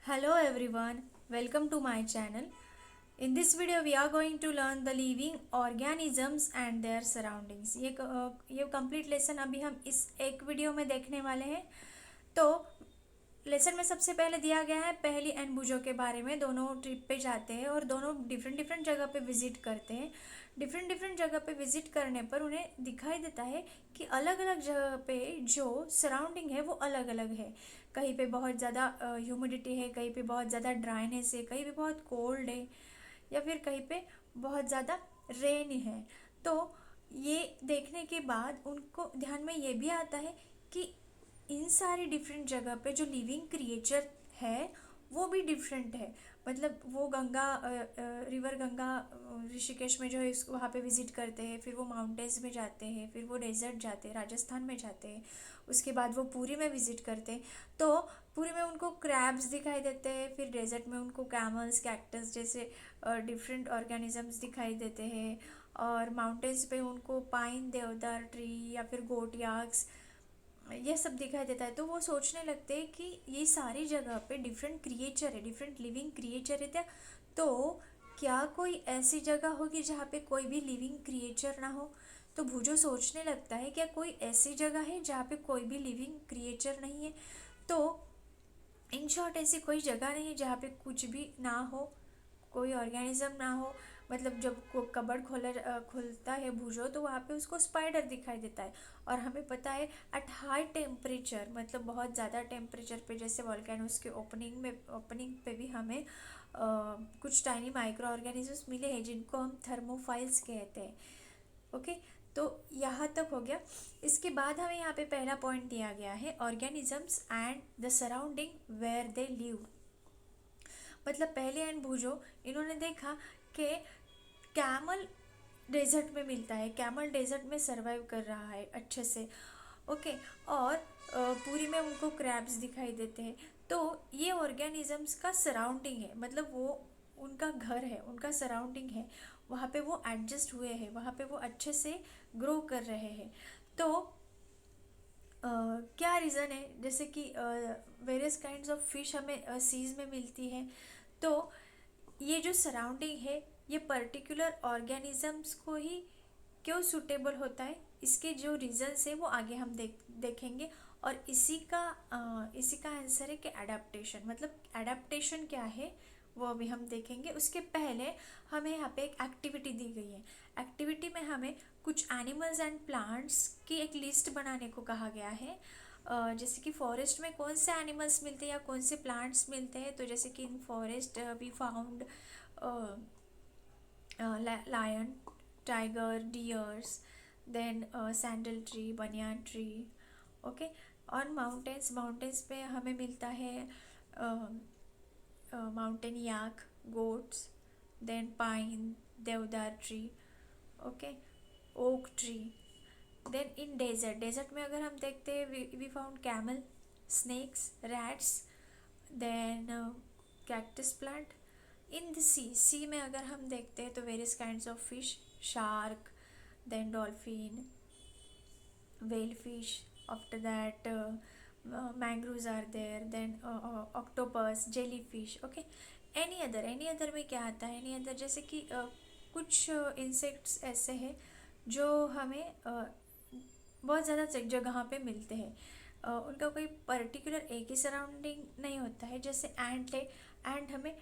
Hello everyone, welcome to my channel. In this video we are going to learn the living organisms and their surroundings. ये complete lesson अभी हम इस एक video में देखने वाले हैं। तो लेसन में सबसे पहले दिया गया है पहली एंड बुजो के बारे में। दोनों ट्रिप पे जाते हैं और दोनों डिफरेंट डिफरेंट जगह पे विजिट करते हैं। डिफरेंट डिफरेंट जगह पे विजिट करने पर उन्हें दिखाई देता है कि अलग अलग जगह पे जो सराउंडिंग है वो अलग अलग है। कहीं पे बहुत ज़्यादा ह्यूमिडिटी है, कहीं पे बहुत ज़्यादा ड्राइनेस है, कहीं पे बहुत कोल्ड है, या फिर कहीं पे बहुत ज़्यादा रेन है। तो ये देखने के बाद उनको ध्यान में ये भी आता है कि इन सारी डिफरेंट जगह पे जो लिविंग क्रिएचर है वो भी डिफरेंट है। मतलब वो गंगा रिवर गंगा ऋषिकेश में जो है वहाँ पे विजिट करते हैं, फिर वो माउंटेन्स में जाते हैं, फिर वो डेजर्ट जाते हैं, राजस्थान में जाते हैं, उसके बाद वो पुरी में विजिट करते हैं। तो पुरी में उनको क्रैब्स दिखाई देते हैं, फिर डेजर्ट में उनको कैमल्स कैक्टस जैसे डिफरेंट ऑर्गेनिजम्स दिखाई देते हैं, और माउंटेन्स पे उनको पाइन देवदार ट्री या फिर गोट याक्स ये सब दिखाई देता है। तो वो सोचने लगते हैं कि ये सारी जगह पे डिफरेंट क्रिएचर है, डिफरेंट लिविंग क्रिएचर है। तो क्या कोई ऐसी जगह होगी जहाँ पे कोई भी लिविंग क्रिएचर ना हो? तो भुजो सोचने लगता है क्या कोई ऐसी जगह है जहाँ पे कोई भी लिविंग क्रिएचर नहीं है। तो इन शॉर्ट ऐसी कोई जगह नहीं है जहाँ पे कुछ भी ना हो, कोई ऑर्गेनिज्म ना हो। मतलब जब को कबर्ड खुलता है भूजो तो वहाँ पे उसको स्पाइडर दिखाई देता है। और हमें पता है एट हाई टेम्परेचर, मतलब बहुत ज़्यादा टेम्परेचर पे, जैसे वॉल्केनोस के ओपनिंग पे भी हमें कुछ टाइनी माइक्रो ऑर्गेनिजम्स मिले हैं जिनको हम थर्मोफाइल्स कहते हैं। ओके, तो यहाँ तक हो गया। इसके बाद हमें यहाँ पे पहला पॉइंट दिया गया है organisms and the surrounding where they live. मतलब पहले एंड भूजो इन्होंने देखा कि कैमल डेजर्ट में मिलता है, कैमल डेजर्ट में सरवाइव कर रहा है अच्छे से। ओके, और पूरी में उनको क्रैब्स दिखाई देते हैं। तो ये ऑर्गेनिजम्स का सराउंडिंग है, मतलब वो उनका घर है, उनका सराउंडिंग है, वहाँ पे वो एडजस्ट हुए हैं, वहाँ पे वो अच्छे से ग्रो कर रहे हैं। तो क्या रीज़न है, जैसे कि वेरियस काइंड्स ऑफ फिश हमें सीज में मिलती है। तो ये जो सराउंडिंग है ये पर्टिकुलर ऑर्गेनिजम्स को ही क्यों सूटेबल होता है, इसके जो रीजंस है वो आगे हम देखेंगे। और इसी का आंसर है कि एडाप्टेशन। मतलब एडाप्टेशन क्या है वो अभी हम देखेंगे। उसके पहले हमें यहाँ पे एक एक्टिविटी दी गई है। एक्टिविटी में हमें कुछ एनिमल्स एंड प्लांट्स की एक लिस्ट बनाने को कहा गया है। जैसे कि फॉरेस्ट में कौन से एनिमल्स मिलते हैं या कौन से प्लांट्स मिलते हैं। तो जैसे कि in forest we found lion, tiger, deers, then sandal tree, banyan tree. Okay, और माउंटेन्स पे हमें मिलता है mountain yak, goats, then pine, deodar tree, okay, oak tree. Then in desert में अगर हम देखते हैं we found camel, snakes, rats, then cactus plant. In the sea में अगर हम देखते हैं तो various kinds of fish, shark, then dolphin, whale fish, after that mangroves are there, then octopus, jellyfish. Okay, any other में क्या आता है? एनी अदर जैसे कि कुछ इंसेक्ट्स ऐसे हैं जो हमें बहुत ज़्यादा जगह पे मिलते हैं। उनका कोई पर्टिकुलर एक ही सराउंडिंग नहीं होता है। जैसे एंट है, एंट हमें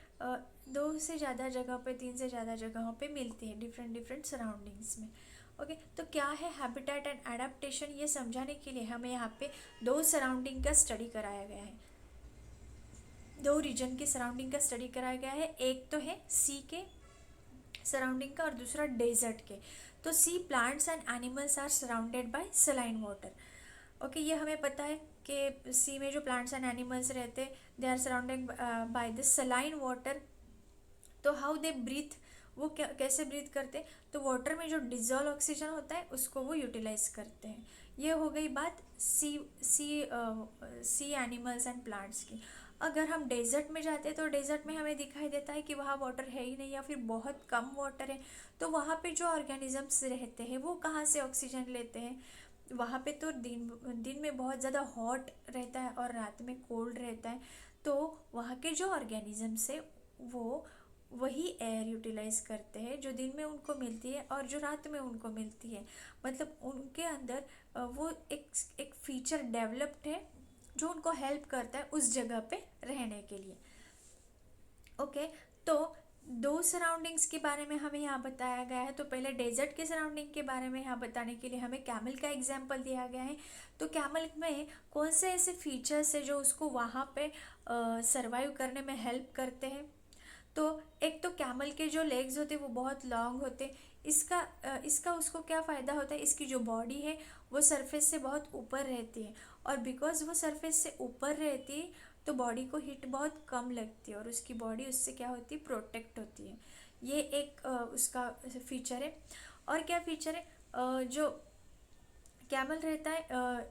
दो से ज़्यादा जगह पे, तीन से ज़्यादा जगहों पे मिलती है डिफरेंट डिफरेंट सराउंडिंग्स में। ओके, तो क्या है हैबिटेट एंड एडाप्टेशन, ये समझाने के लिए हमें यहाँ पे दो सराउंडिंग का स्टडी कराया गया है, दो रीजन के सराउंडिंग का स्टडी कराया गया है। एक तो है सी के सराउंडिंग का और दूसरा डेजर्ट के। तो sea plants and animals are surrounded by saline water. Okay, ये हमें पता है कि सी में जो प्लांट्स एंड एनिमल्स रहते हैं they are surrounded by the saline water. तो हाउ दे ब्रीथ, वो कैसे ब्रीथ करते हैं? तो वाटर में जो डिजॉल्व ऑक्सीजन होता है उसको वो यूटिलाइज करते हैं। ये हो गई बात सी एनिमल्स एंड प्लांट्स की। अगर हम डेजर्ट में जाते हैं तो डेजर्ट में हमें दिखाई देता है कि वहाँ वाटर है ही नहीं या फिर बहुत कम वाटर है। तो वहाँ पे जो ऑर्गेनिजम्स रहते हैं वो कहाँ से ऑक्सीजन लेते हैं? वहाँ पे तो दिन दिन में बहुत ज़्यादा हॉट रहता है और रात में कोल्ड रहता है। तो वहाँ के जो ऑर्गेनिजम्स है वो वही एयर यूटिलाइज करते हैं जो दिन में उनको मिलती है और जो रात में उनको मिलती है। मतलब उनके अंदर वो एक फीचर डेवलप्ड है जो उनको हेल्प करता है उस जगह पे रहने के लिए। ओके, तो दो सराउंडिंग्स के बारे में हमें यहाँ बताया गया है। तो पहले डेजर्ट के सराउंडिंग के बारे में यहाँ बताने के लिए हमें कैमल का एग्जाम्पल दिया गया है। तो कैमल में कौन से ऐसे फीचर्स है जो उसको वहाँ पे सरवाइव करने में हेल्प करते हैं। तो एक तो कैमल के जो लेग्स होते हैं वो बहुत लॉन्ग होते हैं। इसका उसको क्या फ़ायदा होता है, इसकी जो बॉडी है वो सरफेस से बहुत ऊपर रहती है, और बिकॉज वो सरफेस से ऊपर रहती है तो बॉडी को हीट बहुत कम लगती है और उसकी बॉडी उससे क्या होती है, प्रोटेक्ट होती है। ये एक उसका फीचर है। और क्या फीचर है, जो कैमल रहता है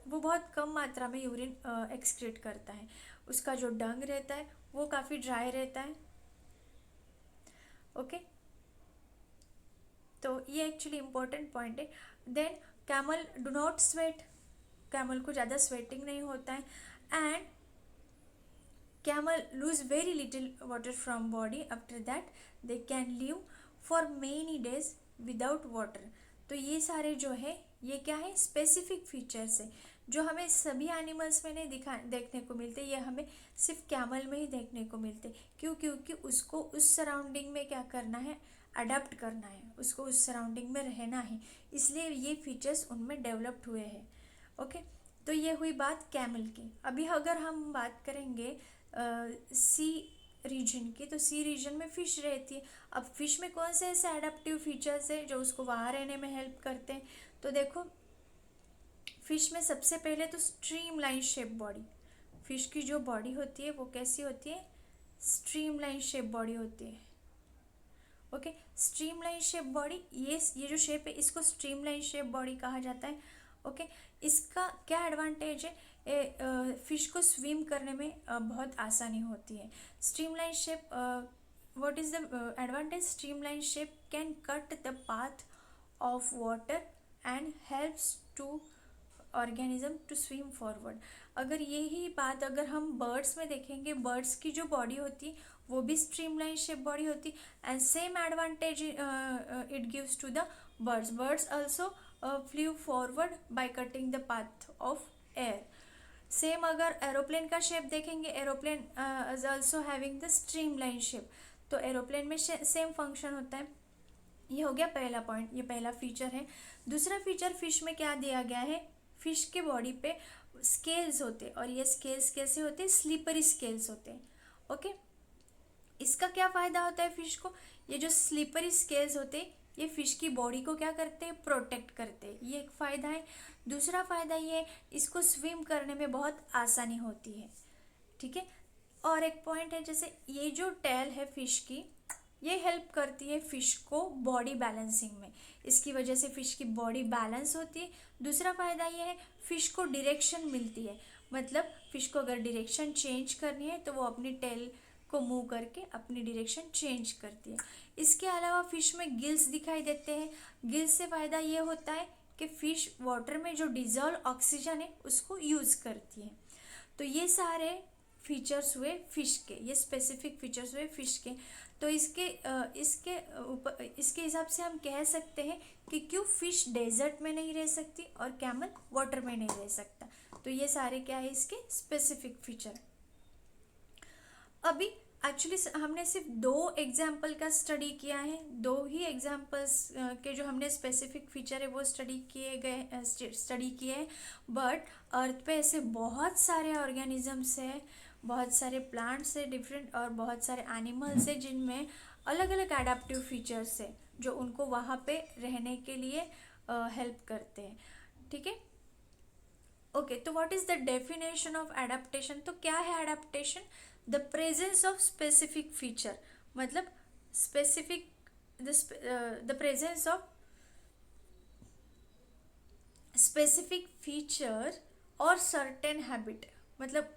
वो बहुत कम मात्रा में यूरिन एक्सक्रीट करता है। उसका जो डंग रहता है वो काफ़ी ड्राई रहता है। ओके, तो ये एक्चुअली इम्पोर्टेंट पॉइंट है। Then camel do not sweat, camel को ज़्यादा स्वेटिंग नहीं होता है। And camel lose very little water from body, after that they can live for many days without water। तो ये सारे जो है ये क्या है, स्पेसिफिक फीचर्स है जो हमें सभी एनिमल्स में नहीं देखने को मिलते। ये हमें सिर्फ कैमल में ही देखने को मिलते। क्यों? क्योंकि उसको उस सराउंडिंग में क्या करना है, अडेप्ट करना है, उसको उस सराउंडिंग में रहना है, इसलिए ये फीचर्स उनमें डेवलप्ड हुए हैं। ओके, तो ये हुई बात कैमल की। अभी अगर हम बात करेंगे सी रीजन की, तो सी रीजन में फ़िश रहती है। अब फिश में कौन से ऐसे एडाप्टिव फीचर्स हैं जो उसको वहाँ रहने में हेल्प करते हैं। तो देखो, फिश में सबसे पहले तो stream line shape body, fish की जो बॉडी होती है वो कैसी होती है, स्ट्रीम लाइन शेप बॉडी होती है। Okay, stream line shape body, ये जो शेप है इसको स्ट्रीम लाइन शेप बॉडी कहा जाता है। ओके, इसका क्या एडवांटेज है, फिश को स्विम करने में बहुत आसानी होती है। Streamline shape, what is the advantage, streamline shape can cut the path of water and helps to organism to swim forward. अगर यही बात अगर हम बर्ड्स में देखेंगे, बर्ड्स की जो बॉडी होती है वो भी स्ट्रीमलाइन शेप बॉडी होती, and same advantage it gives to the birds. Birds also flew forward by cutting the path of air. Same अगर एरोप्लेन का शेप देखेंगे, aeroplane is also having the streamline shape, तो aeroplane में same function होता है। ये हो गया पहला पॉइंट, ये पहला फीचर है। दूसरा फीचर फिश में क्या दिया गया है, फिश के बॉडी पे स्केल्स होते हैं, और ये स्केल्स कैसे होते हैं, स्लीपरी स्केल्स होते हैं। ओके, इसका क्या फ़ायदा होता है फिश को, ये जो स्लीपरी स्केल्स होते हैं ये फिश की बॉडी को क्या करते हैं, प्रोटेक्ट करते हैं, ये एक फ़ायदा है। दूसरा फ़ायदा ये है, इसको स्विम करने में बहुत आसानी होती है। ठीक है, और एक पॉइंट है, जैसे ये जो टेल है फिश की, ये हेल्प करती है फिश को बॉडी बैलेंसिंग में, इसकी वजह से फिश की बॉडी बैलेंस होती है। दूसरा फ़ायदा ये है, फिश को डायरेक्शन मिलती है, मतलब फिश को अगर डायरेक्शन चेंज करनी है तो वो अपनी टेल को मूव करके अपनी डायरेक्शन चेंज करती है। इसके अलावा फिश में गिल्स दिखाई देते हैं। गिल्स से फ़ायदा ये होता है कि फ़िश वाटर में जो डिजॉल्व ऑक्सीजन है उसको यूज़ करती है। तो ये सारे फीचर्स हुए फिश के, ये स्पेसिफिक फीचर्स हुए फिश के। तो इसके हिसाब से हम कह सकते हैं कि क्यों फिश डेजर्ट में नहीं रह सकती और कैमल वाटर में नहीं रह सकता। तो ये सारे क्या है, इसके स्पेसिफिक फीचर। अभी एक्चुअली हमने सिर्फ दो एग्जाम्पल का स्टडी किया है, दो ही एग्जाम्पल्स के जो हमने स्पेसिफिक फीचर है वो स्टडी किए हैं। बट अर्थ पे ऐसे बहुत सारे ऑर्गेनिजम्स हैं, बहुत सारे प्लांट्स है डिफरेंट, और बहुत सारे एनिमल्स है जिनमें अलग अलग एडाप्टिव फीचर्स है जो उनको वहाँ पे रहने के लिए हेल्प करते हैं। ठीक है, ओके, तो what is the definition of adaptation. तो क्या है adaptation, the presence of specific feature, मतलब specific the presence of specific feature और सर्टेन हैबिट, मतलब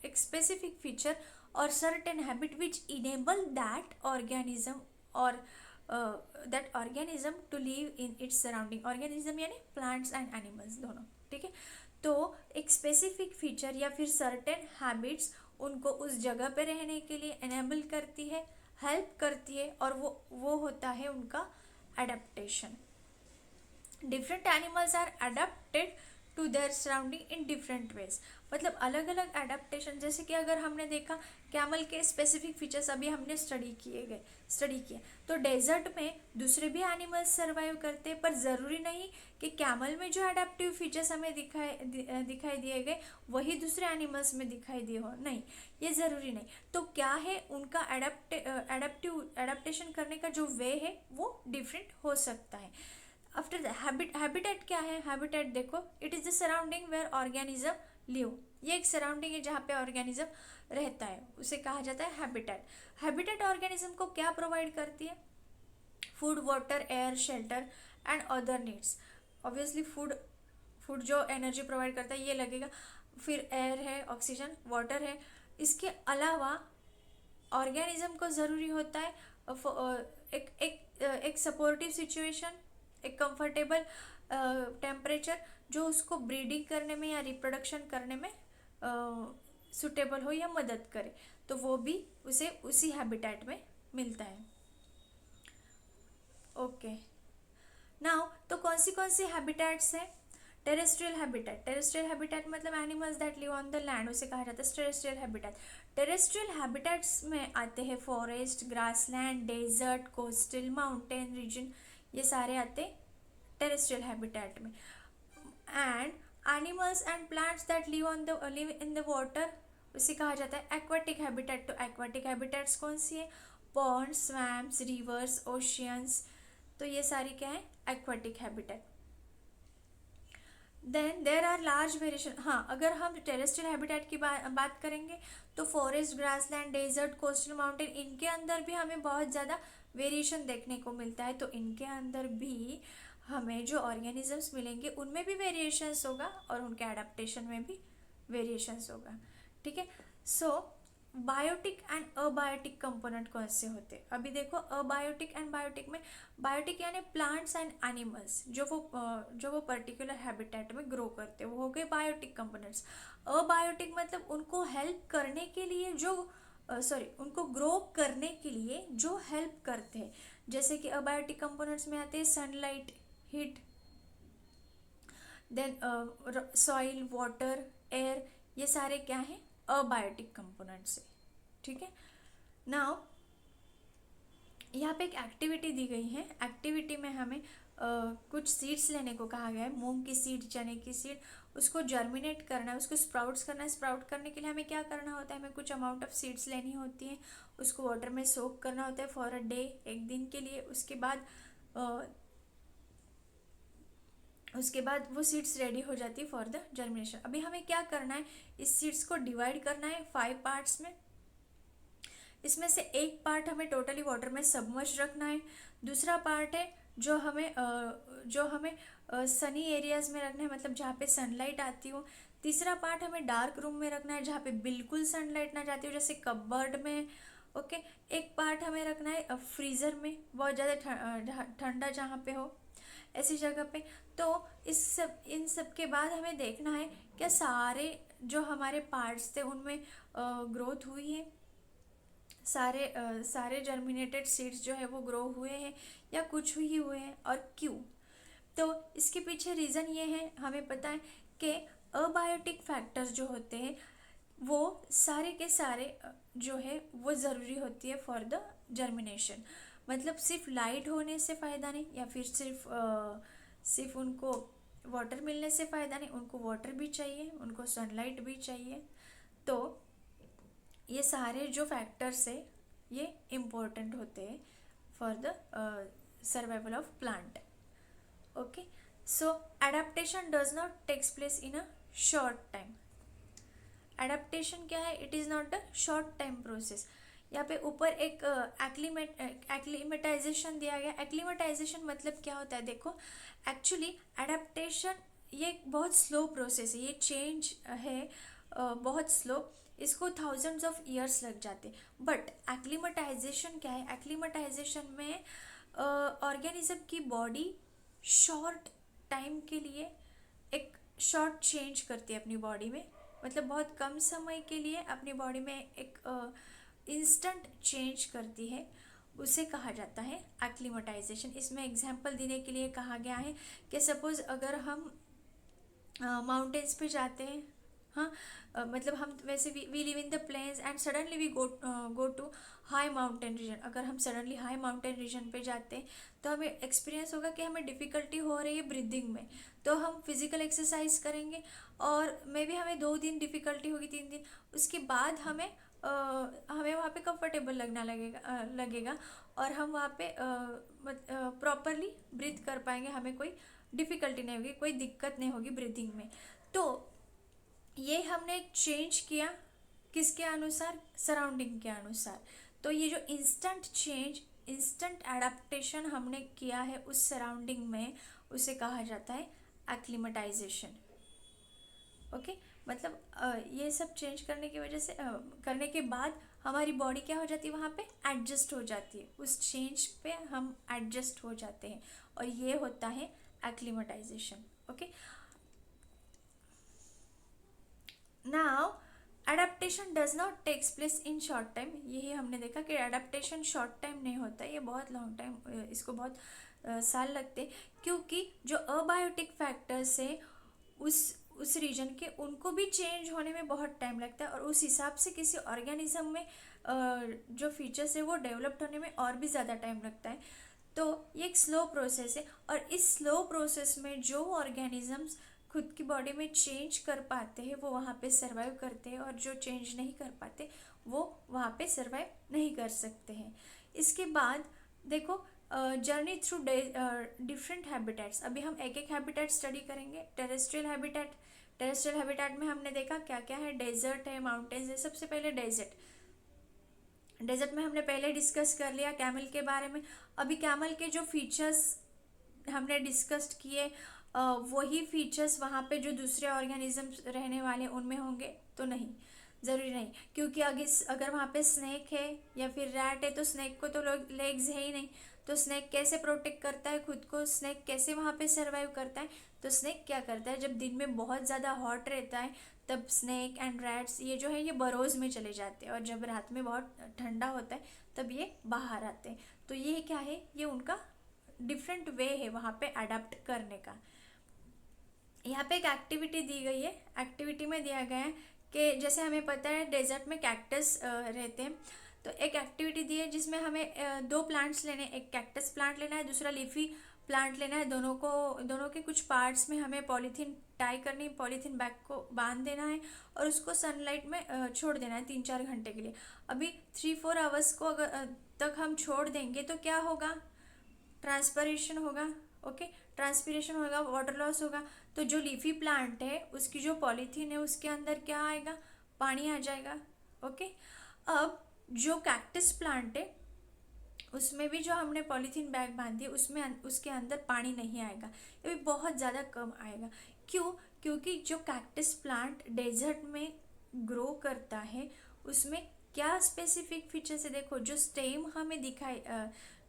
एक स्पेसिफिक फीचर और certain habit which enable that organism और that organism to live in its surrounding. Organism यानी प्लांट्स एंड एनिमल्स दोनों। ठीक है, तो एक स्पेसिफिक फीचर या फिर सर्टेन हैबिट्स उनको उस जगह पे रहने के लिए एनेबल करती है, हेल्प करती है, और वो होता है उनका adaptation. Different animals are adapted to their surrounding in different ways. मतलब अलग अलग एडेप्टेशन, जैसे कि अगर हमने देखा कैमल के स्पेसिफिक फीचर्स अभी हमने स्टडी किए, तो डेजर्ट में दूसरे भी एनिमल्स सर्वाइव करते हैं, पर ज़रूरी नहीं कि कैमल में जो एडेप्टिव फीचर्स हमें दिखाई दिए गए वही दूसरे एनिमल्स में दिखाई दिए हो, नहीं, ये ज़रूरी नहीं। तो क्या है, उनका एडेप्टेशन करने का जो वे है वो डिफरेंट हो सकता है। आफ्टर द हैबिटेट क्या है? हैबिटेट देखो, it is the surrounding where organism live. ये एक सराउंडिंग है जहाँ पे ऑर्गेनिज्म रहता है, उसे कहा जाता है हैबिटेट। हैबिटेट ऑर्गेनिज्म को क्या प्रोवाइड करती है? Food, water, air, shelter and other needs. Obviously food जो एनर्जी प्रोवाइड करता है ये लगेगा, फिर एयर है, ऑक्सीजन, वाटर है। इसके अलावा ऑर्गेनिज्म को ज़रूरी होता है एक सपोर्टिव सिचुएशन, एक कंफर्टेबल टेम्परेचर जो उसको ब्रीडिंग करने में या रिप्रोडक्शन करने में सुटेबल हो या मदद करे, तो वो भी उसे उसी हैबिटेट में मिलता है। ओके, नाउ तो कौन सी हैबिटेट्स है? टेरेस्ट्रियल हैबिटेट मतलब animals that live on the land, उसे कहा जाता है टेरेस्ट्रियल हैबिटेट। टेरेस्ट्रियल हैबिटेट्स में आते हैं forest, grassland, desert, coastal, mountain region, ये सारे आते टेरेस्ट्रियल हैबिटेट में। And animals and plants that live in the water, उसे कहा जाता है एक्वाटिक हैबिटेट। तो एक्वाटिक हैबिटेट्स कौन सी है? पॉन्ड, स्वैम्प्स, रिवर्स, ओशियंस, तो ये सारी क्या है? Aquatic habitat. Then there are large variation. हाँ, अगर हम टेरेस्ट्रियल हैबिटेट की बात करेंगे तो forest, grassland, desert, coastal, mountain, इनके अंदर भी हमें बहुत ज़्यादा वेरिएशन देखने को मिलता है। तो इनके अंदर भी हमें जो ऑर्गेनिजम्स मिलेंगे उनमें भी वेरिएशंस होगा और उनके एडेप्टेशन में भी वेरिएशंस होगा। ठीक है, so biotic and abiotic component कौन से होते हैं? अभी देखो, अबायोटिक एंड बायोटिक में, बायोटिक यानी प्लांट्स एंड एनिमल्स जो वो पर्टिकुलर हैबिटेट में ग्रो करते हैं, वो हो गए बायोटिक कंपोनेंट्स। अबायोटिक मतलब उनको हेल्प करने के लिए जो उनको ग्रो करने के लिए जो हेल्प करते हैं, जैसे कि अबायोटिक कंपोनेंट्स में आते हैं sunlight, heat, then soil, water, air, ये सारे क्या हैं? अबायोटिक कंपोनेंट्स है। ठीक है, नाउ यहाँ पे एक एक्टिविटी दी गई है। एक्टिविटी में हमें कुछ सीड्स लेने को कहा गया है, मूंग की सीड, चने की सीड, उसको जर्मिनेट करना है, उसको स्प्राउट्स करना है। स्प्राउट करने के लिए हमें क्या करना होता है? हमें कुछ अमाउंट ऑफ सीड्स लेनी होती हैं, उसको वाटर में सोक करना होता है फॉर अ डे, एक दिन के लिए। उसके बाद वो सीड्स रेडी हो जाती है फॉर द जर्मिनेशन। अभी हमें क्या करना है? इस सीड्स को डिवाइड करना है 5 पार्ट्स में। इसमें से एक पार्ट हमें टोटली वाटर में सबमर्ज रखना है, दूसरा पार्ट है जो हमें सनी एरियाज में रखना है, मतलब जहाँ पे सनलाइट आती हो। तीसरा पार्ट हमें डार्क रूम में रखना है जहाँ पे बिल्कुल सनलाइट ना जाती हो, जैसे कपबर्ड में। ओके, एक पार्ट हमें रखना है फ्रीज़र में, बहुत ज़्यादा ठंडा जहाँ पे हो, ऐसी जगह पे। तो इन सब के बाद हमें देखना है क्या सारे जो हमारे पार्ट्स थे उनमें ग्रोथ हुई है, सारे जर्मिनेटेड सीड्स जो है वो ग्रो हुए हैं या कुछ ही हुए हैं, और क्यों? तो इसके पीछे रीज़न ये है, हमें पता है कि अबायोटिक फैक्टर्स जो होते हैं वो सारे के सारे जो है वो ज़रूरी होती है फॉर द जर्मिनेशन। मतलब सिर्फ लाइट होने से फ़ायदा नहीं, या फिर सिर्फ उनको वाटर मिलने से फ़ायदा नहीं, उनको वाटर भी चाहिए, उनको सनलाइट भी चाहिए। तो ये सारे जो फैक्टर्स है ये इम्पोर्टेंट होते हैं for the survival of plant. Okay, so adaptation does not takes place in a short time. Adaptation क्या है? It is not a short time process. यहाँ पे ऊपर एक एक्लीमेटाइजेशन दिया गया। एक्लीमेटाइजेशन मतलब क्या होता है? देखो, एक्चुअली एडेप्टेशन ये एक बहुत स्लो प्रोसेस है, ये चेंज है बहुत स्लो, इसको थाउजेंड्स ऑफ ईयर्स लग जाते। बट एक्लीमेटाइजेशन क्या है? एक्लीमेटाइजेशन में ऑर्गेनिज्म की बॉडी शॉर्ट टाइम के लिए एक शॉर्ट चेंज करती है अपनी बॉडी में, मतलब बहुत कम समय के लिए अपनी बॉडी में एक इंस्टेंट चेंज करती है, उसे कहा जाता है एक्लिमेटाइजेशन। इसमें एग्जांपल देने के लिए कहा गया है कि सपोज अगर हम माउंटेन्स पे जाते हैं, हाँ, मतलब हम वैसे we live in the plains and suddenly we go to high mountain region. अगर हम सडनली हाई माउंटेन रीजन पे जाते हैं तो हमें एक्सपीरियंस होगा कि हमें डिफ़िकल्टी हो रही है ब्रीदिंग में, तो हम फिजिकल एक्सरसाइज करेंगे और मे बी हमें 2 दिन डिफ़िकल्टी होगी, 3 दिन, उसके बाद हमें वहाँ पे कंफर्टेबल लगेगा और हम वहाँ पे प्रॉपरली ब्रीथ कर पाएंगे, हमें कोई डिफ़िकल्टी नहीं होगी, कोई दिक्कत नहीं होगी ब्रीदिंग में। तो ये हमने चेंज किया किसके अनुसार? सराउंडिंग के अनुसार। तो ये जो इंस्टेंट चेंज, इंस्टेंट एडाप्टेशन हमने किया है उस सराउंडिंग में, उसे कहा जाता है एक्लिमेटाइजेशन। ओके, मतलब ये सब चेंज करने की वजह से करने के बाद हमारी बॉडी क्या हो जाती है, वहाँ पे एडजस्ट हो जाती है, उस चेंज पे हम एडजस्ट हो जाते हैं, और ये होता है acclimatisation. Okay, now adaptation does not takes place in short time. यही हमने देखा कि एडाप्टेशन शॉर्ट टाइम नहीं होता, ये बहुत लॉन्ग टाइम, इसको बहुत साल लगते हैं, क्योंकि जो अबायोटिक फैक्टर्स है उस रीजन के, उनको भी चेंज होने में बहुत टाइम लगता है, और उस हिसाब से किसी ऑर्गेनिज्म में जो फीचर्स है वो डेवलप्ड होने में और भी ज़्यादा टाइम लगता है। तो ये एक स्लो प्रोसेस है, और इस स्लो प्रोसेस में जो ऑर्गेनिजम्स खुद की बॉडी में चेंज कर पाते हैं वो वहाँ पे सरवाइव करते हैं, और जो चेंज नहीं कर पाते वो वहाँ पे सरवाइव नहीं कर सकते हैं। इसके बाद देखो, जर्नी थ्रू डिफरेंट हैबिटेट्स। अभी हम एक एक हैबिटेट स्टडी करेंगे। टेरेस्ट्रियल हैबिटेट, टेरेस्ट्रियल हैबिटेट में हमने देखा क्या क्या है, डेजर्ट है, माउंटेन्स है। सबसे पहले डेजर्ट, डेजर्ट में हमने पहले डिस्कस कर लिया कैमल के बारे में। अभी कैमल के जो फीचर्स हमने डिस्कस्ड किए, वही फीचर्स वहाँ पे जो दूसरे ऑर्गेनिजम्स रहने वाले उनमें होंगे तो नहीं, ज़रूरी नहीं, क्योंकि अगर वहाँ पे स्नेक है या फिर रैट है तो स्नेक को तो लेग्स है ही नहीं, तो स्नेक कैसे प्रोटेक्ट करता है खुद को, स्नेक कैसे वहाँ पे सर्वाइव करता है? तो स्नेक क्या करता है, जब दिन में बहुत ज़्यादा हॉट रहता है तब स्नेक एंड रैट्स ये जो है ये बरोज़ में चले जाते हैं, और जब रात में बहुत ठंडा होता है तब ये बाहर आते हैं। तो ये क्या है, ये उनका डिफरेंट वे है वहाँ पे अडाप्ट करने का। यहाँ पे एक एक्टिविटी दी गई है, एक्टिविटी में दिया गया है कि जैसे हमें पता है डेजर्ट में कैक्टस रहते हैं, तो एक एक्टिविटी दी है जिसमें हमें 2 प्लांट्स लेने, एक कैक्टस प्लांट लेना है, दूसरा लीफी प्लांट लेना है। दोनों के कुछ पार्ट्स में हमें पॉलीथीन टाई करनी, पॉलीथीन बैग को बांध देना है और उसको सनलाइट में छोड़ देना है 3-4 घंटे के लिए। अभी 3-4 आवर्स को अगर तक हम छोड़ देंगे तो क्या होगा, ट्रांसपरेशन होगा। ओके, ट्रांसपीरेशन होगा, वाटर लॉस होगा। तो जो लीफी प्लांट है उसकी जो पॉलीथीन है उसके अंदर क्या आएगा, पानी आ जाएगा। ओके, अब जो कैक्टस प्लांट है उसमें भी जो हमने पॉलीथीन बैग बांधी है उसमें उसके अंदर पानी नहीं आएगा, ये भी बहुत ज़्यादा कम आएगा। क्यों? क्योंकि जो कैक्टस प्लांट डेजर्ट में ग्रो करता है उसमें क्या स्पेसिफिक फीचर्स है, देखो जो स्टेम हमें दिखाई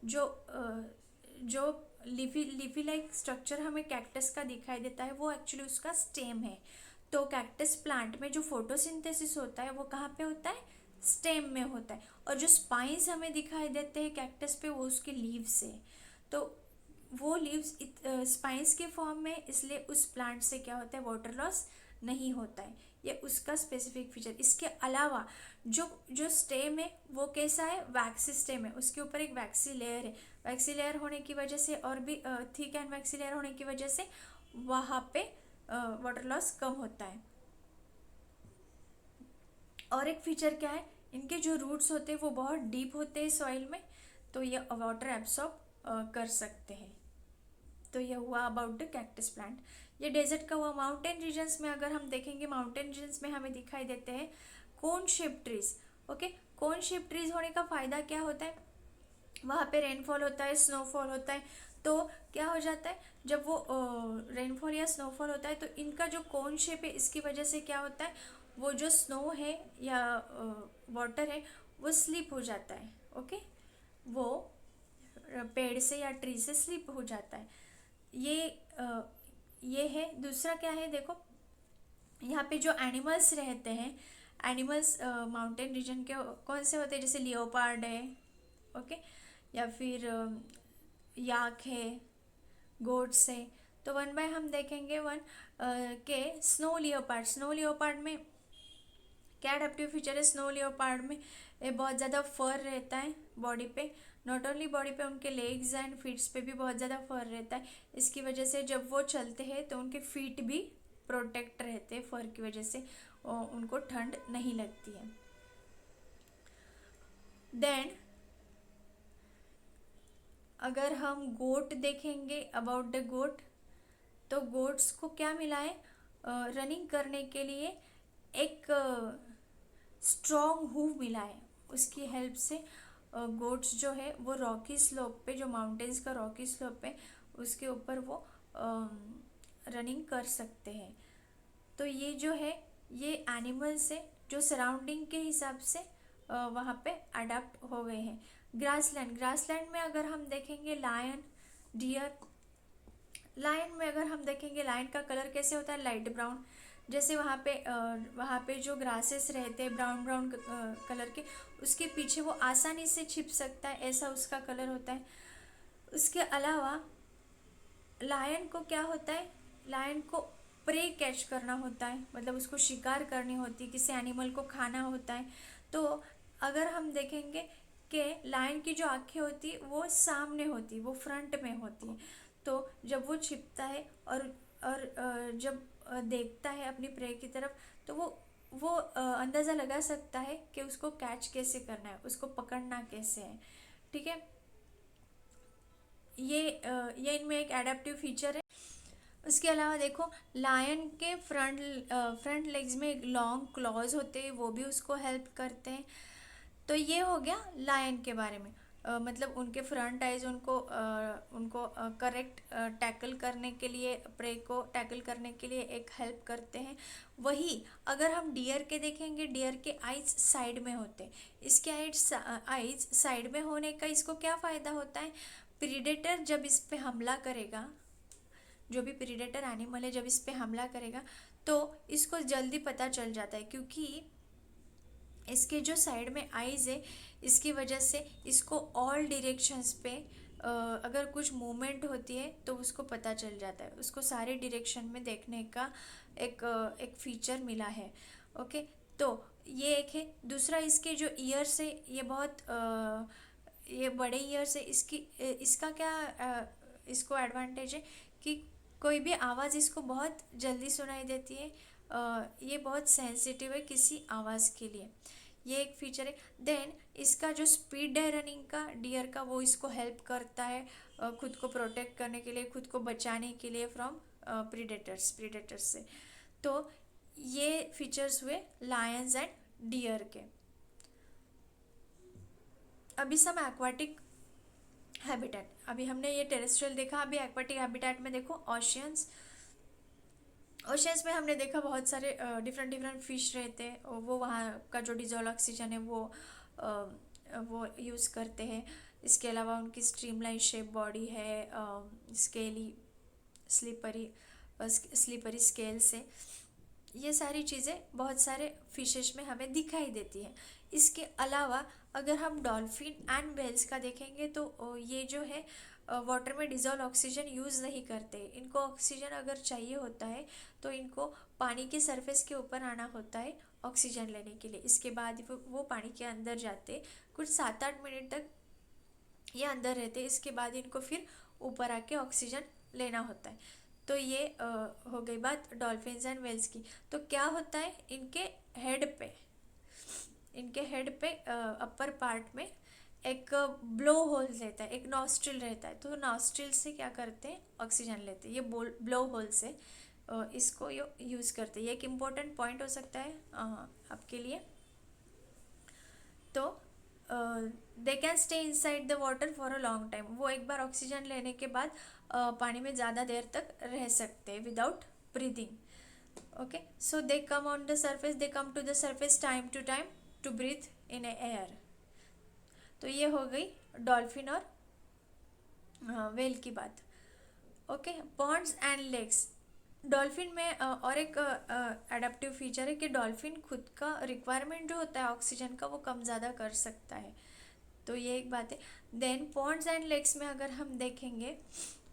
जो लीफी लाइक स्ट्रक्चर हमें कैक्टस का दिखाई देता है वो एक्चुअली उसका स्टेम है। तो कैक्टस प्लांट में जो फोटोसिंथेसिस होता है वो कहाँ पे होता है, स्टेम में होता है, और जो स्पाइंस हमें दिखाई देते हैं कैक्टस पे वो उसके लीव्स है। तो वो लीव्स स्पाइंस के फॉर्म में, इसलिए उस प्लांट से क्या होता है, वाटर लॉस नहीं होता है, ये उसका स्पेसिफिक फीचर। इसके अलावा जो जो स्टेम है वो कैसा है, वैक्सी स्टेम है, उसके ऊपर एक वैक्सी लेयर है। वैक्सी लेयर होने की वजह से और भी थिक एंड वैक्सी लेयर होने की वजह से वहाँ पे वाटर लॉस कम होता है। और एक फीचर क्या है, इनके जो रूट्स होते हैं वो बहुत डीप होते हैं सॉइल में, तो ये वाटर एब्सॉर्ब कर सकते हैं। तो ये हुआ अबाउट द कैक्टस प्लांट। ये डेजर्ट का हुआ। माउंटेन रीजन्स में अगर हम देखेंगे, माउंटेन रीजन्स में हमें दिखाई देते हैं cone shape trees. Okay, cone shape trees होने का फ़ायदा क्या होता है, वहाँ पे रेनफॉल होता है, स्नोफॉल होता है। तो क्या हो जाता है, जब वो रेनफॉल या स्नोफॉल होता है तो इनका जो कोन शेप है इसकी वजह से क्या होता है, वो जो स्नो है या वाटर है वो स्लिप हो जाता है। ओके, वो पेड़ से या ट्री से स्लिप हो जाता है। ये ये है। दूसरा क्या है, देखो यहाँ पे जो एनिमल्स रहते हैं, एनिमल्स माउंटेन रीजन के कौन से होते हैं, जैसे लियोपार्ड है, ओके, या फिर याक है, गोट्स है। तो वन बाय हम देखेंगे वन के स्नो लियोपार्ड। स्नो लियोपार्ड में क्या एडेप्टिव फीचर है, स्नो लियोपार्ड में ये बहुत ज़्यादा फर रहता है बॉडी पे, नॉट ओनली बॉडी पे, उनके लेग्स एंड फीट्स पे भी बहुत ज़्यादा फर रहता है। इसकी वजह से जब वो चलते हैं तो उनके फीट भी प्रोटेक्ट रहते हैं फर की वजह से, और उनको ठंड नहीं लगती है। देन अगर हम गोट देखेंगे, अबाउट द गोट, तो गोट्स को क्या मिला है, रनिंग करने के लिए एक स्ट्रॉन्ग हूव मिला है। उसकी हेल्प से गोट्स जो है वो रॉकी स्लोप पे, जो माउंटेन्स का रॉकी स्लोप है उसके ऊपर वो रनिंग कर सकते हैं। तो ये जो है ये एनिमल्स है जो सराउंडिंग के हिसाब से वहाँ पे अडाप्ट हो गए हैं। ग्रासलैंड, ग्रासलैंड में अगर हम देखेंगे लायन, डियर, लायन में अगर हम देखेंगे लायन का कलर कैसे होता है, लाइट ब्राउन। जैसे वहाँ पे जो ग्रासेस रहते हैं ब्राउन ब्राउन कलर के, उसके पीछे वो आसानी से छिप सकता है, ऐसा उसका कलर होता है। उसके अलावा लायन को क्या होता है, लायन को प्रे कैच करना होता है, मतलब उसको शिकार करनी होती है, किसी एनिमल को खाना होता है। तो अगर हम देखेंगे कि लायन की जो आँखें होती वो सामने होती, वो फ्रंट में होती है। तो जब वो छिपता है और जब देखता है अपनी प्रे की तरफ, तो वो अंदाज़ा लगा सकता है कि उसको कैच कैसे करना है, उसको पकड़ना कैसे है, ठीक है। ये इनमें एक एडेप्टिव फीचर है। उसके अलावा देखो लायन के फ्रंट लेग्स में लॉन्ग क्लॉज होते हैं, वो भी उसको हेल्प करते हैं। तो ये हो गया लायन के बारे में। मतलब उनके फ्रंट आइज उनको करेक्ट टैकल करने के लिए, प्रे को टैकल करने के लिए एक हेल्प करते हैं। वही अगर हम डियर के देखेंगे, डियर के आइज साइड में होते हैं। इसके आइज साइड में होने का इसको क्या फ़ायदा होता है, प्रीडेटर जब इस पे हमला करेगा, जो भी प्रीडेटर एनिमल है जब इस पे हमला करेगा तो इसको जल्दी पता चल जाता है, क्योंकि इसके जो साइड में आइज है इसकी वजह से इसको ऑल डायरेक्शंस पे अगर कुछ मूवमेंट होती है तो उसको पता चल जाता है, उसको सारे डायरेक्शन में देखने का एक फीचर मिला है, ओके। तो ये एक है। दूसरा इसके जो ईयर्स है ये बहुत ये बड़े ईयर्स है, इसका क्या इसको एडवांटेज है कि कोई भी आवाज़ इसको बहुत जल्दी सुनाई देती है, ये बहुत सेंसिटिव है किसी आवाज़ के लिए, ये एक फीचर है। देन इसका जो स्पीड है रनिंग का डियर का, वो इसको हेल्प करता है खुद को प्रोटेक्ट करने के लिए, खुद को बचाने के लिए फ्रॉम प्रीडेटर्स से। तो ये फीचर्स हुए लायंस एंड डियर के। अभी सब एक्वाटिक हैबिटेट, अभी हमने ये टेरेस्ट्रियल देखा, अभी एक्वाटिक हैबिटेट में देखो ओशियंस। ओशियंस में हमने देखा बहुत सारे डिफरेंट डिफरेंट फिश रहते हैं, वो वहाँ का जो डिजॉल्व ऑक्सीजन है वो यूज़ करते हैं। इसके अलावा उनकी स्ट्रीमलाइन शेप बॉडी है, स्केली स्लीपरी स्केल से, ये सारी चीज़ें बहुत सारे फिशेस में हमें दिखाई देती है। इसके अलावा अगर हम डॉल्फिन एंड व्हेल्स का देखेंगे तो ये जो है वाटर में डिजॉल्व ऑक्सीजन यूज़ नहीं करते। इनको ऑक्सीजन अगर चाहिए होता है तो इनको पानी के सरफेस के ऊपर आना होता है ऑक्सीजन लेने के लिए। इसके बाद वो पानी के अंदर जाते, कुछ 7-8 मिनट तक ये अंदर रहते, इसके बाद इनको फिर ऊपर आके ऑक्सीजन लेना होता है। तो ये हो गई बात डॉल्फिन्स एंड वेल्स की। तो क्या होता है इनके हेड पे अपर पार्ट में एक ब्लो होल रहता है, एक नॉस्ट्रिल रहता है। तो नॉस्ट्रिल से क्या करते हैं, ऑक्सीजन लेते हैं, ये ब्लो होल से इसको यूज़ करते हैं। ये एक इम्पोर्टेंट पॉइंट हो सकता है आपके लिए। तो they can stay inside the water for a long time, वो एक बार ऑक्सीजन लेने के बाद पानी में ज़्यादा देर तक रह सकते हैं without breathing, okay. So they come on the surface, they come to the surface time to breathe in air. तो ये हो गई डॉल्फिन और वेल की बात, okay. Ponds and lakes, dolphin में और एक एडेप्टिव फीचर है कि डॉल्फिन खुद का रिक्वायरमेंट जो होता है ऑक्सीजन का वो कम ज़्यादा कर सकता है, तो ये एक बात है। देन पॉन्ड्स एंड लेक्स में अगर हम देखेंगे,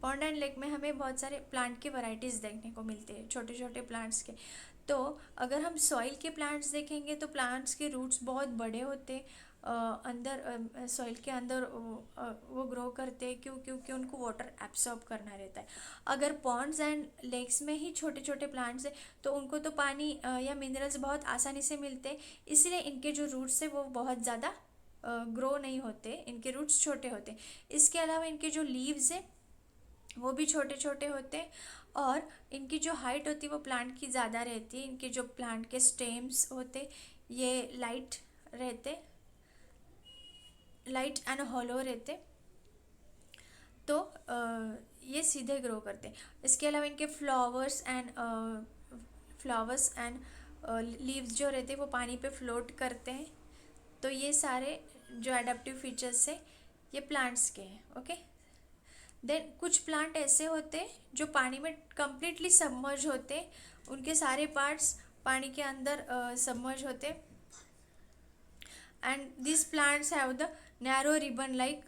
पॉन्ड एंड लेक में हमें बहुत सारे प्लांट के वैरायटीज़ देखने को मिलते हैं, छोटे छोटे प्लांट्स के। तो अगर हम सॉइल के प्लांट्स देखेंगे तो प्लांट्स के रूट्स बहुत बड़े होते, अंदर सॉइल के अंदर वो ग्रो करते हैं, क्योंकि उनको वाटर एब्सॉर्ब करना रहता है। अगर पॉन्ड्स एंड लेक्स में ही छोटे छोटे प्लांट्स हैं तो उनको तो पानी या मिनरल्स बहुत आसानी से मिलते हैं, इसलिए इनके जो रूट्स है वो बहुत ज़्यादा ग्रो नहीं होते, इनके रूट्स छोटे होते। इसके अलावा इनके जो लीव्स है वो भी छोटे छोटे होते हैं, और इनकी जो हाइट होती है वो प्लांट की ज़्यादा रहती है। इनके जो प्लांट के स्टेम्स होते ये लाइट रहते, लाइट एंड हॉलो रहते, तो ये सीधे ग्रो करते हैं। इसके अलावा इनके फ्लावर्स एंड लीव्स जो रहते हैं वो पानी पे फ्लोट करते हैं। तो ये सारे जो एडेप्टिव फीचर्स है ये प्लांट्स के हैं। ओके, देन कुछ प्लांट ऐसे होते हैं जो पानी में कंप्लीटली सबमर्ज होते, उनके सारे पार्ट्स पानी के अंदर सबमर्ज होते, and this plants have the narrow ribbon like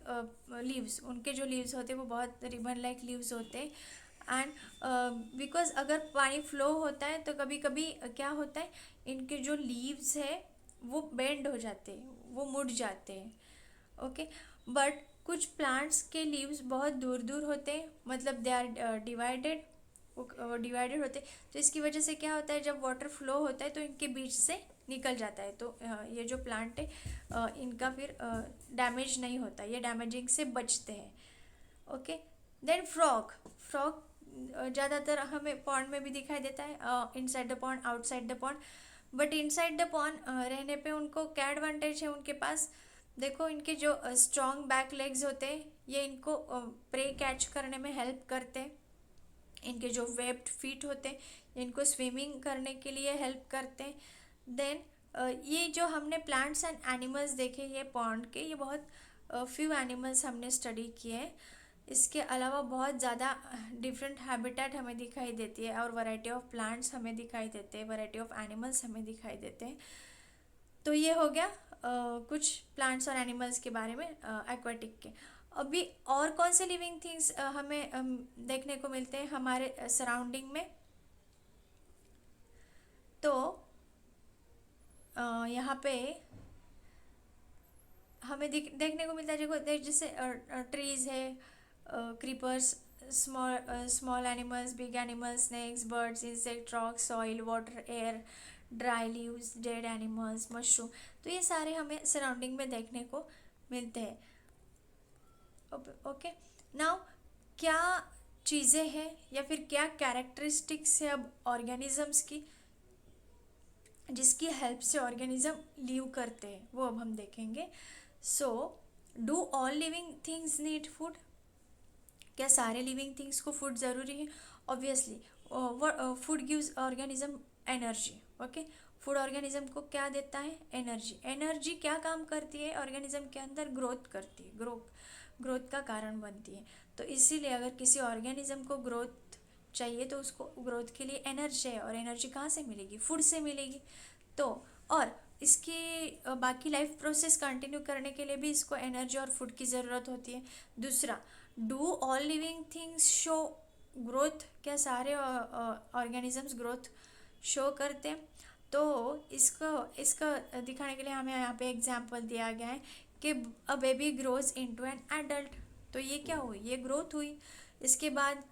leaves. उनके जो लीव्स होते हैं वो बहुत रिबन लाइक लीव्स होते हैं। एंड बिकॉज अगर पानी फ्लो होता है तो कभी कभी क्या होता है, इनके जो लीव्स है वो बेंड हो जाते हैं, वो मुड़ जाते हैं। ओके, बट कुछ प्लांट्स के लीव्स बहुत दूर दूर होते हैं, मतलब दे आर डिवाइडेड, वो डिवाइडेड होते, तो इसकी वजह से क्या होता है, जब वाटर फ्लो होता है तो इनके बीच से निकल जाता है, तो ये जो प्लांट है इनका फिर डैमेज नहीं होता, ये डैमेजिंग से बचते हैं। Okay, then frog. फ्रॉग ज़्यादातर हमें पॉन्ड में भी दिखाई देता है, inside the pond, outside the pond. But inside the pond रहने पे उनको क्या एडवांटेज है उनके पास, देखो इनके जो स्ट्रॉन्ग बैक लेग्स होते हैं ये इनको प्रे कैच करने में हेल्प करते हैं। इनके जो वेब्ड फीट होते हैं ये इनको स्विमिंग करने के लिए हेल्प करते हैं। देन ये जो हमने प्लांट्स एंड एनिमल्स देखे ये पॉन्ड के, ये बहुत फ्यू एनिमल्स हमने स्टडी किए हैं। इसके अलावा बहुत ज़्यादा डिफरेंट हैबिटेट हमें दिखाई देती है, और वैरायटी ऑफ प्लांट्स हमें दिखाई देते हैं, वैरायटी ऑफ एनिमल्स हमें दिखाई देते हैं। तो ये हो गया कुछ प्लांट्स और एनिमल्स के बारे में एक्वाटिक के। अभी और कौन से लिविंग थिंग्स हमें देखने को मिलते हैं हमारे सराउंडिंग में, तो यहाँ पे हमें देखने को मिलता है, देखो जैसे ट्रीज है, creepers, small animals, big animals, snakes, birds, insect, rock, soil, water, air, dry leaves, dead animals, mushroom, तो ये सारे हमें सराउंडिंग में देखने को मिलते हैं। ओके, नाउ क्या चीज़ें हैं या फिर क्या कैरेक्टरिस्टिक्स है अब ऑर्गेनिजम्स की जिसकी हेल्प से ऑर्गेनिज्म लीव करते हैं, वो अब हम देखेंगे। So do all living things need food? क्या सारे लिविंग थिंग्स को फूड ज़रूरी है? Obviously food gives organism energy. Okay, food organism को क्या देता है? एनर्जी। एनर्जी क्या काम करती है ऑर्गेनिज्म के अंदर? ग्रोथ करती है, ग्रोथ का कारण बनती है। तो इसीलिए अगर किसी ऑर्गेनिज्म को ग्रोथ चाहिए तो उसको ग्रोथ के लिए एनर्जी है, और एनर्जी कहाँ से मिलेगी? फूड से मिलेगी। तो और इसकी बाकी लाइफ प्रोसेस कंटिन्यू करने के लिए भी इसको एनर्जी और फूड की ज़रूरत होती है। दूसरा, do all living things show growth? क्या सारे ऑर्गेनिजम्स ग्रोथ शो करते हैं? तो इसको दिखाने के लिए हमें यहाँ पे एग्जांपल दिया गया है कि a baby grows into an adult. तो ये क्या हुई? ये ग्रोथ हुई। इसके बाद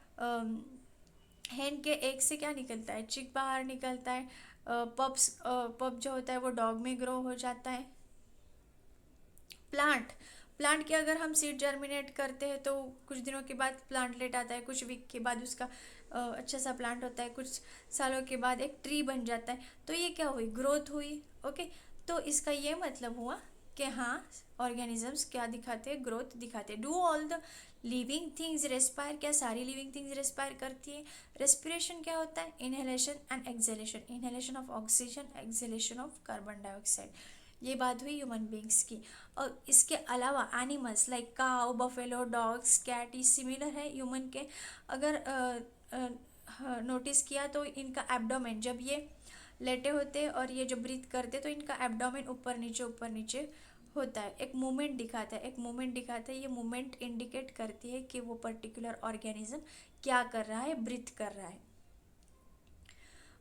हेन के एग से क्या निकलता है? चिक बाहर निकलता है। पप जो होता है वो डॉग में ग्रो हो जाता है। प्लांट के अगर हम सीड जर्मिनेट करते हैं तो कुछ दिनों के बाद प्लांट लेट आता है, कुछ वीक के बाद उसका अच्छा सा प्लांट होता है, कुछ सालों के बाद एक ट्री बन जाता है। तो ये क्या हुई? ग्रोथ हुई। ओके, तो इसका ये मतलब हुआ कि हाँ, ऑर्गेनिजम्स क्या दिखाते हैं? ग्रोथ दिखाते हैं। Do all the living things respire? क्या सारी लिविंग थिंग्स रेस्पायर करती है? रेस्पिरेशन क्या होता है? Inhalation and exhalation. Inhalation of oxygen, exhalation of carbon dioxide. ये बात हुई ह्यूमन बींग्स की। और इसके अलावा animals like cow, buffalo, dogs, cat, ये सिमिलर है ह्यूमन के। अगर नोटिस किया तो इनका एब्डोमेन, जब ये लेटे होते और ये जो ब्रीथ करते तो इनका एब्डोमेन ऊपर नीचे होता है, एक मूवमेंट दिखाता है, ये मूवमेंट इंडिकेट करती है कि वो पर्टिकुलर ऑर्गेनिज्म क्या कर रहा है, ब्रीथ कर रहा है।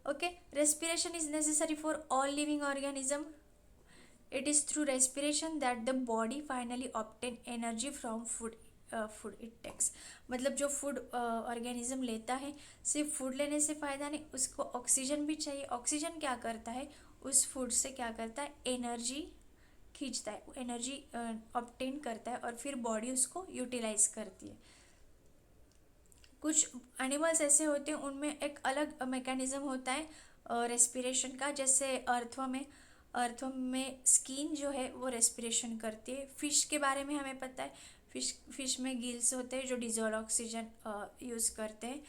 Okay, respiration is necessary for all living organism. It is through respiration that the body finally obtain energy from food it takes. मतलब जो फूड ऑर्गेनिज्म लेता है, सिर्फ फूड लेने से फ़ायदा नहीं, उसको ऑक्सीजन भी चाहिए। ऑक्सीजन क्या करता है, उस फूड से क्या करता है, एनर्जी खींचता है, एनर्जी ऑब्टेन करता है और फिर बॉडी उसको यूटिलाइज करती है। कुछ एनिमल्स ऐसे होते हैं उनमें एक अलग मैकेनिज्म होता है रेस्पिरेशन का, जैसे अर्थवर्म में स्किन जो है वो रेस्पिरेशन करती है। फिश के बारे में हमें पता है, फिश में गिल्स होते हैं जो डिजोल्व ऑक्सीजन यूज़ करते हैं।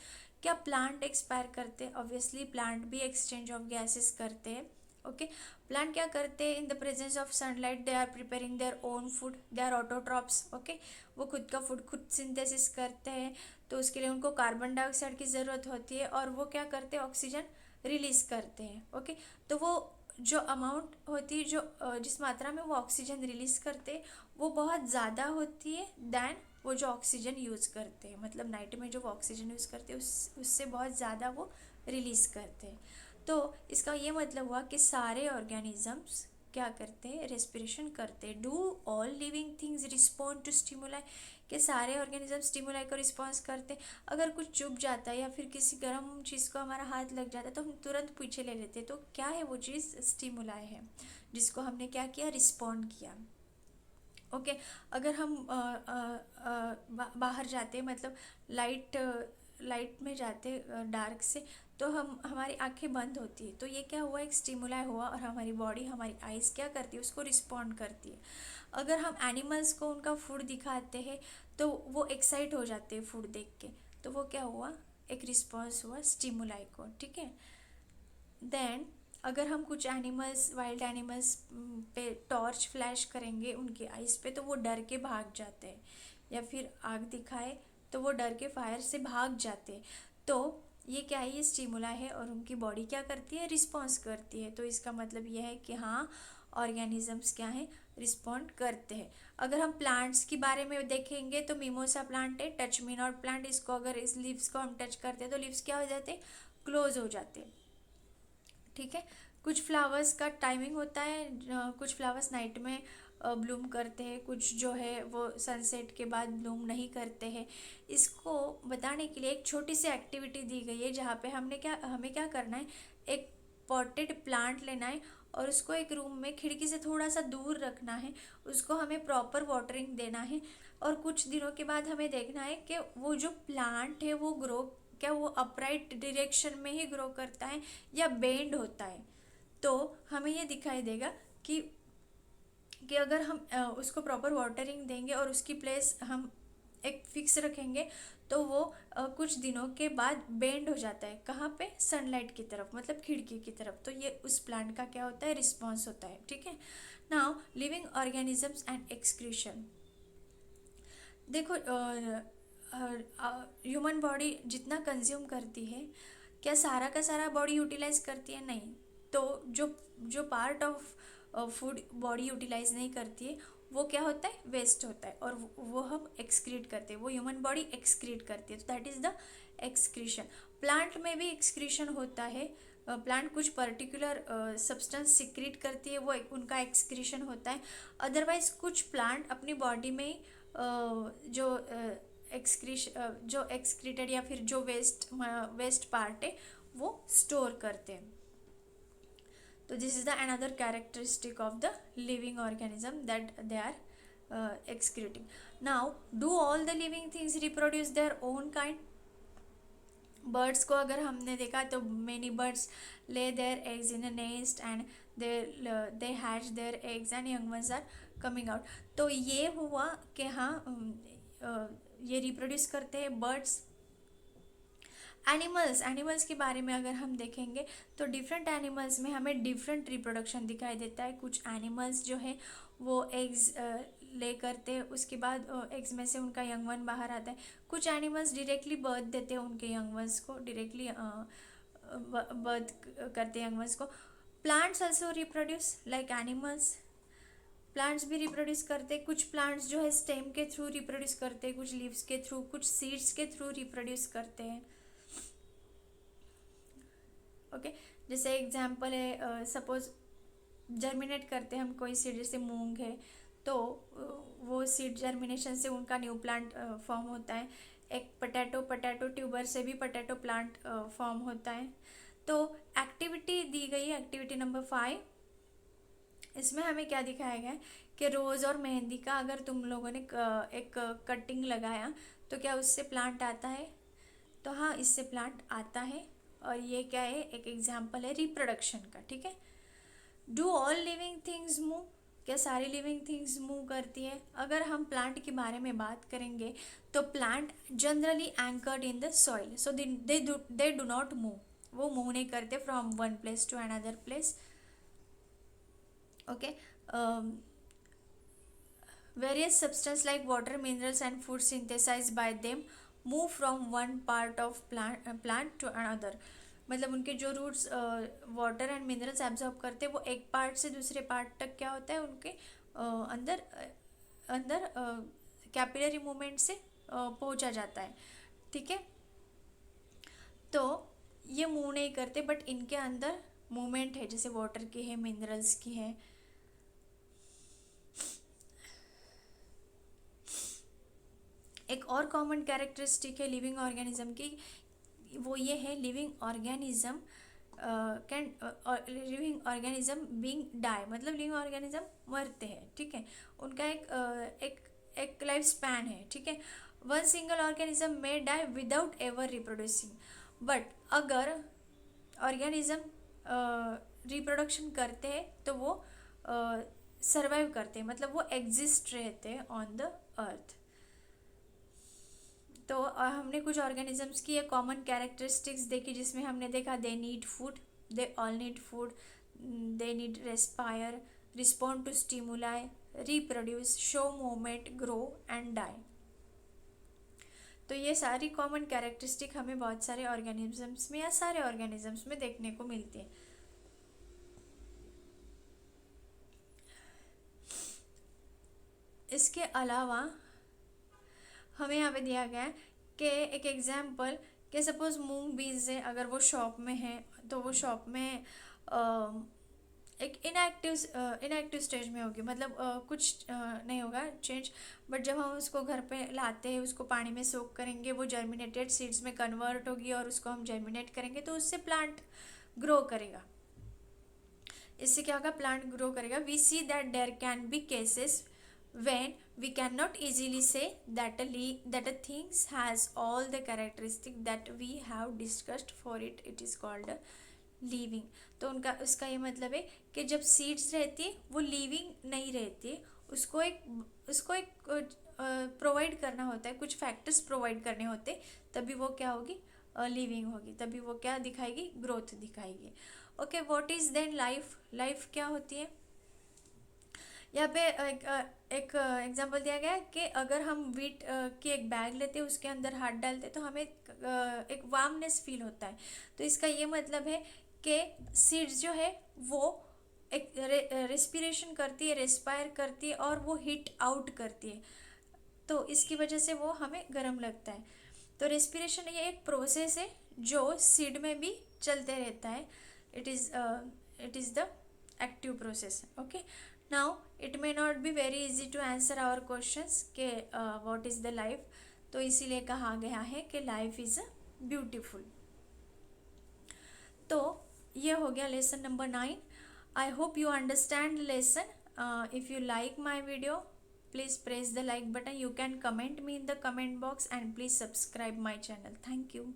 क्या प्लांट एक्सपायर करते हैं? ऑब्वियसली प्लांट भी एक्सचेंज ऑफ गैसेस करते हैं। ओके, प्लांट क्या करते हैं, in the presence of sunlight they are preparing their own food, they are autotrophs. Okay, वो खुद का फूड खुद सिंथेसिस करते हैं, तो उसके लिए उनको कार्बन डाइऑक्साइड की ज़रूरत होती है और वो क्या करते हैं, ऑक्सीजन रिलीज करते हैं। ओके, तो वो जो अमाउंट होती है, जो जिस मात्रा में वो ऑक्सीजन रिलीज करते हैं वो बहुत ज़्यादा होती है दैन वो जो ऑक्सीजन यूज़ करते हैं। मतलब नाइट में जो वो ऑक्सीजन यूज़ करते हैं उससे बहुत ज़्यादा वो रिलीज़ करते हैं। तो इसका ये मतलब हुआ कि सारे ऑर्गेनिजम्स क्या करते हैं, रेस्पिरेशन करते हैं। Do all living things respond to stimuli, कि सारे ऑर्गेनिज्म स्टिमुलाई को रिस्पॉन्स करते हैं। अगर कुछ चुभ जाता है या फिर किसी गर्म चीज़ को हमारा हाथ लग जाता है तो हम तुरंत पीछे ले लेते हैं, तो क्या है वो चीज़, स्टिमुलाई है, जिसको हमने क्या किया, रिस्पॉन्ड किया। ओके, अगर हम बाहर जाते, मतलब लाइट में जाते डार्क से, तो हमारी आंखें बंद होती है, तो ये क्या हुआ, एक स्टिमुलाई हुआ और हमारी बॉडी, हमारी आइज़ क्या करती है, उसको रिस्पॉन्ड करती है। अगर हम एनिमल्स को उनका फूड दिखाते हैं तो वो एक्साइट हो जाते हैं फूड देख के, तो वो क्या हुआ, एक रिस्पॉन्स हुआ स्टिमुलाई को। ठीक है, देन अगर हम कुछ एनिमल्स, वाइल्ड एनिमल्स पे टॉर्च फ्लैश करेंगे उनकी आइज़ पे, तो वो डर के भाग जाते हैं, या फिर आग दिखाए तो वो डर के फायर से भाग जाते हैं। तो ये क्या है, ये स्टिमुला है और उनकी बॉडी क्या करती है, रिस्पॉन्स करती है। तो इसका मतलब ये है कि हाँ, ऑर्गेनिजम्स क्या है, रिस्पॉन्ड करते हैं। अगर हम प्लांट्स के बारे में देखेंगे तो मिमोसा प्लांट है, टच मी नॉट प्लांट, इसको अगर इस लीव्स को हम टच करते हैं तो लीव्स क्या हो जाते हैं, क्लोज हो जाते हैं। ठीक है, कुछ फ्लावर्स का टाइमिंग होता है, कुछ फ्लावर्स नाइट में ब्लूम करते हैं, कुछ जो है वो सनसेट के बाद ब्लूम नहीं करते हैं। इसको बताने के लिए एक छोटी सी एक्टिविटी दी गई है, जहाँ पे हमें क्या करना है, एक पॉटेड प्लांट लेना है और उसको एक रूम में खिड़की से थोड़ा सा दूर रखना है, उसको हमें प्रॉपर वाटरिंग देना है और कुछ दिनों के बाद हमें देखना है कि वो जो प्लांट है वो ग्रो, क्या वो अपराइट डायरेक्शन में ही ग्रो करता है या बेंड होता है। तो हमें ये दिखाई देगा कि अगर हम उसको प्रॉपर वाटरिंग देंगे और उसकी प्लेस हम एक फिक्स रखेंगे तो वो कुछ दिनों के बाद बेंड हो जाता है, कहाँ पे, सनलाइट की तरफ, मतलब खिड़की की तरफ। तो ये उस प्लांट का क्या होता है, रिस्पॉन्स होता है। ठीक है, now living organisms and excretion. देखो, ह्यूमन बॉडी जितना कंज्यूम करती है, क्या सारा का सारा बॉडी यूटिलाइज करती है, नहीं। तो जो जो part of food body utilize नहीं करती है वो क्या होता है, वेस्ट होता है, और वो हम एक्सक्रीट करते हैं, वो ह्यूमन बॉडी एक्सक्रीट करती है, तो that is the excretion. Plant में भी एक्सक्रीशन होता है, प्लांट कुछ पर्टिकुलर सब्सटेंस सिक्रीट करती है, वो उनका एक्सक्रीशन होता है। अदरवाइज कुछ प्लांट अपनी बॉडी में जो जो एक्सक्रीटेड या फिर जो वेस्ट पार्ट है वो स्टोर करते हैं। तो this is the another characteristic of the living organism that they are excreting. Now, do all the living things reproduce their own kind? Birds को अगर हमने देखा तो many birds lay their eggs in a nest and they hatch their eggs and young ones are coming out. तो ये हुआ कि हाँ, ये रिप्रोड्यूस करते हैं बर्ड्स। एनिमल्स के बारे में अगर हम देखेंगे तो डिफरेंट एनिमल्स में हमें डिफरेंट रिप्रोडक्शन दिखाई देता है। कुछ एनिमल्स जो है वो एग्स ले करते, उसके बाद एग्स में से उनका यंग वन बाहर आता है। कुछ एनिमल्स डायरेक्टली बर्थ देते हैं उनके यंग वंस को, डायरेक्टली बर्थ करते हैं यंग वंस को। Plants also reproduce like animals, plants भी रिप्रोड्यूस करते। कुछ प्लांट्स जो है स्टेम के थ्रू रिप्रोड्यूस करते हैं, कुछ लीव्स के थ्रू, कुछ सीड्स के थ्रू रिप्रोड्यूस करते हैं। ओके, जैसे एग्जांपल है, सपोज जर्मिनेट करते हैं हम कोई सीड, जैसे मूंग है तो वो सीड जर्मिनेशन से उनका न्यू प्लांट फॉर्म होता है। एक पटैटो ट्यूबर से भी पटैटो प्लांट फॉर्म होता है। तो एक्टिविटी दी गई है, एक्टिविटी नंबर 5। इसमें हमें क्या दिखाया गया है कि रोज़ और मेहंदी का अगर तुम लोगों ने एक कटिंग लगाया तो क्या उससे प्लांट आता है? तो हाँ, इससे प्लांट आता है। और ये क्या है, एक एग्जाम्पल है रिप्रोडक्शन का। ठीक है, do all living things move? क्या सारी लिविंग थिंग्स मूव करती है? अगर हम प्लांट के बारे में बात करेंगे तो plant generally anchored in the soil, so they do not move, वो मूव नहीं करते from one place to another place. Okay, various substances like water, minerals and food synthesized by them move from one part of plant to another। मतलब उनके जो roots water and minerals absorb करते हैं वो एक part से दूसरे part तक क्या होता है उनके अंदर अंदर कैपिलरी मूवमेंट से पहुंचा जाता है। ठीक है, तो ये मूव नहीं करते बट इनके अंदर मूवमेंट है, जैसे वाटर की है, मिनरल्स की है। एक और कॉमन कैरेक्टरिस्टिक है लिविंग ऑर्गेनिज्म की, वो ये है living organism living organism being die, मतलब लिविंग ऑर्गेनिज्म मरते हैं। ठीक है, उनका एक लाइफ स्पैन है। ठीक है, one single organism may die without ever reproducing, but अगर ऑर्गेनिज्म रिप्रोडक्शन करते हैं तो वो सर्वाइव करते हैं, मतलब वो एग्जिस्ट रहते हैं ऑन द अर्थ। तो हमने कुछ ऑर्गेनिजम्स की एक कॉमन कैरेक्टरिस्टिक्स देखी, जिसमें हमने देखा they need food, they all need food, they need respire, respond to stimuli, reproduce, show movement, grow and die. तो ये सारी कॉमन कैरेक्टरिस्टिक हमें बहुत सारे ऑर्गेनिजम्स में या सारे ऑर्गेनिजम्स में देखने को मिलती है। इसके अलावा हमें यहाँ पे दिया गया है कि एक एग्जाम्पल कि सपोज मूंग बीज है, अगर वो शॉप में है तो वो शॉप में एक इनएक्टिव स्टेज में होगी, मतलब कुछ नहीं होगा चेंज। बट जब हम उसको घर पे लाते हैं, उसको पानी में सोक करेंगे, वो जर्मिनेटेड सीड्स में कन्वर्ट होगी और उसको हम जर्मिनेट करेंगे तो उससे प्लांट ग्रो करेगा। इससे क्या होगा, प्लांट ग्रो करेगा। We see that there can be cases when we cannot easily say that a things has all the characteristic that we have discussed, for it is called a living। तो उनका उसका ये मतलब है कि जब seeds रहती है वो लिविंग नहीं रहती है, उसको एक प्रोवाइड करना होता है, कुछ फैक्टर्स प्रोवाइड करने होते, तभी वो क्या होगी, लिविंग होगी, तभी वो क्या दिखाएगी, ग्रोथ दिखाएगी। Okay, what is then life? Life क्या होती है? यहाँ पे एक एग्जांपल दिया गया है कि अगर हम वीट की एक बैग लेते हैं, उसके अंदर हाथ डालते तो हमें एक वार्मनेस फील होता है। तो इसका ये मतलब है कि सीड्स जो है वो एक रेस्पिरेशन करती है, रेस्पायर करती है और वो हीट आउट करती है, तो इसकी वजह से वो हमें गर्म लगता है। तो रेस्पिरेशन ये एक प्रोसेस है जो सीड में भी चलते रहता है। It is the active process. Okay, now it may not be very easy to answer our questions के व्हाट इज़ द लाइफ, तो इसीलिए कहा गया है कि लाइफ इज़ ब्यूटीफुल। तो ये हो गया lesson number 9। I hope you understand lesson. If you like my video, please press the like button. You can comment me in the comment box and please subscribe my channel. Thank you.